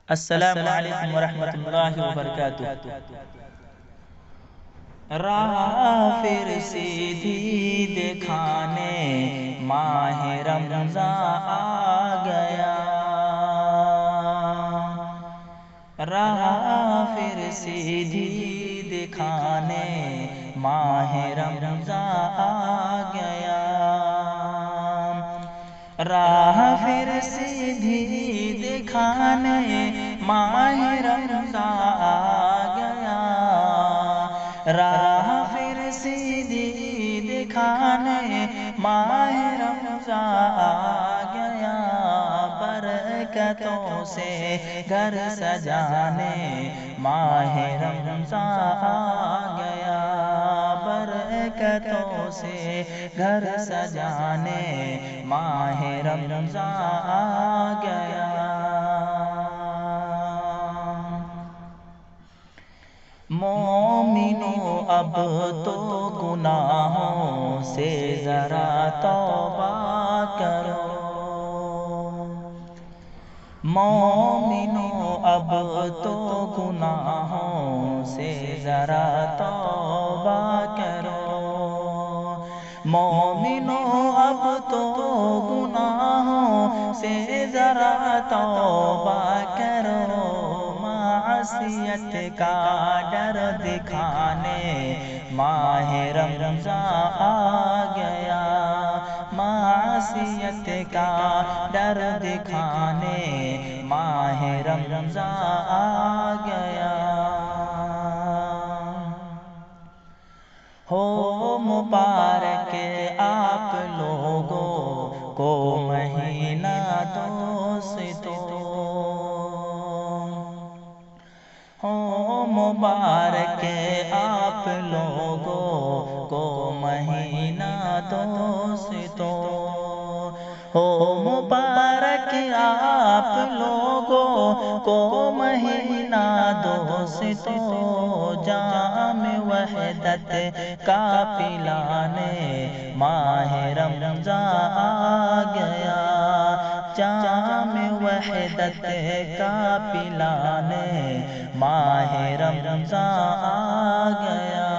السلام علیکم ورحمۃ اللہ وبرکاتہ۔ راہ پھر سیدھی دکھانے ماہ رمضان آ گیا، راہ پھر سیدھی دکھانے ماہ رمضان آ گیا، راہ پھر سیدھی دکھانے ماہ رمضان آ گیا، راہ پھر سیدھی دکھانے ماہ رمضان آ گیا، برکتوں سے گھر سجانے ماہ رمضان آ گیا، برکتوں سے گھر سجانے ماہ رمضان آ گیا۔ مومنو اب تو گناہوں سے ذرا توبہ کرو، مومنو اب تو گناہوں سے ذرا توبہ کرو، مومنو اب تو گناہوں سے ذرا توبہ کرو، معصیت کا ڈر دکھانے ماہ رمضان آ گیا، معصیت کا ڈر دکھانے ماہ رمضان آ گیا، ہو مبارک آپ لوگوں کو مہینہ دوستوں، ہو مبارک آپ لوگوں کو مہینہ دوستوں، ہو مبارک آپ لوگوں کو مہینہ دوستوں، جام وحدت کا پلانے ماہ رمضان آ گیا، جام وحدت کا پلانے ماہ رمضان آ گیا،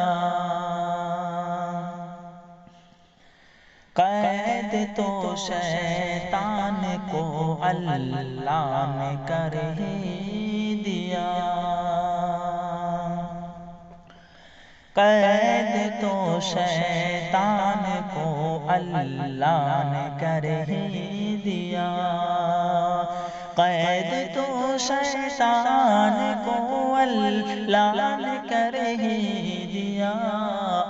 قید تو شیطان کو اللہ نے کر ہی دیا، قید تو شیطان کو اللہ نے کر ہی دیا، قید تو شیطان کو اللہ نے کر ہی دیا،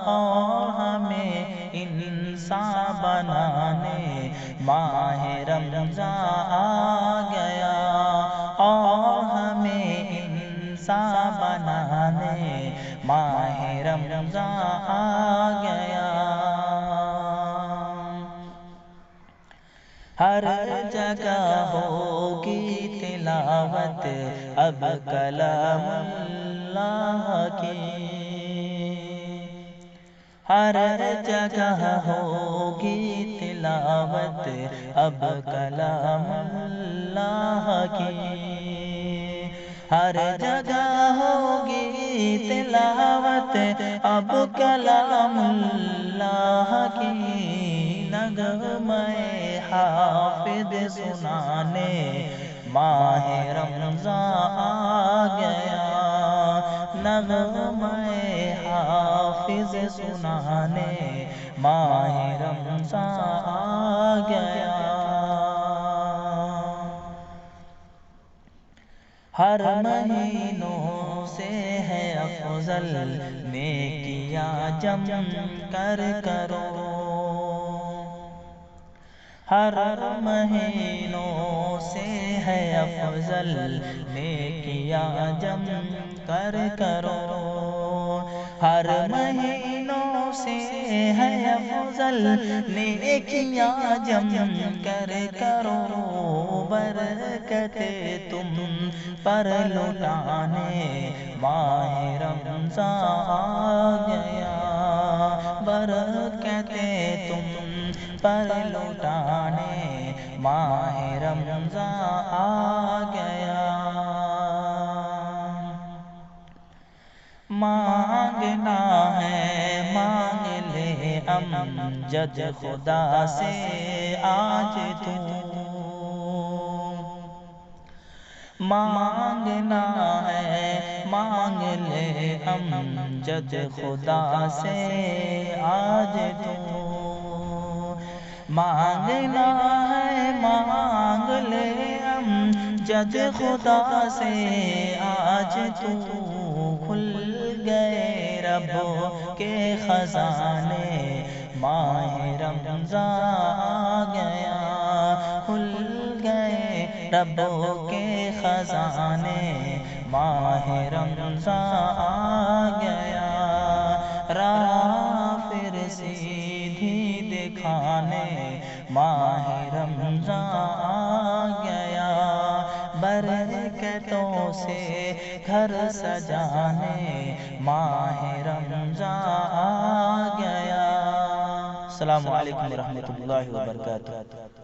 اور ہمیں انسان بنانے ماہ رمضان آ گیا، اور ہمیں انسان بنانے ماہ رمضان آ گیا، ہر جگہ ہوگی تلاوت اب کلام اللہ کی، ہر جگہ ہوگی تلاوت اب کلام اللہ کی، ہر جگہ ہوگی تلاوت اب کلام اللہ کی، نغمہ حافظ سنانے ماہ رمضان آ گیا، نغمہ حافظ سنانے ماہ رمضان آ گیا، ہر مہینوں سے ہے افضل نیکیاں جم کر کرو، ہر مہینوں سے ہے افضل نیکیاں جم کر کرو، ہر مہینوں سے ہے افضل نیکیاں جم کر کرو، برکتیں تم پر لٹانے ماہ رمضان آ گیا، برکتیں تم پر لٹانے ماہ رمضان آ گیا۔ امجد خدا سے آج تو مانگنا ہے مانگ لے امجد خدا سے آج تو مانگنا ہے مانگ لے امجد خدا سے آج تو کھل گئے رب کے خزانے ماہ رمضان آ گیا کھل گئے رب کے خزانے ماہ رمضان آ گیا راہ پھر سیدھی دکھانے ماہ رمضان آ گیا برکتوں سے گھر سجانے ماہ رمضان آ گیا۔ السلام علیکم ورحمۃ اللہ وبرکاتہ۔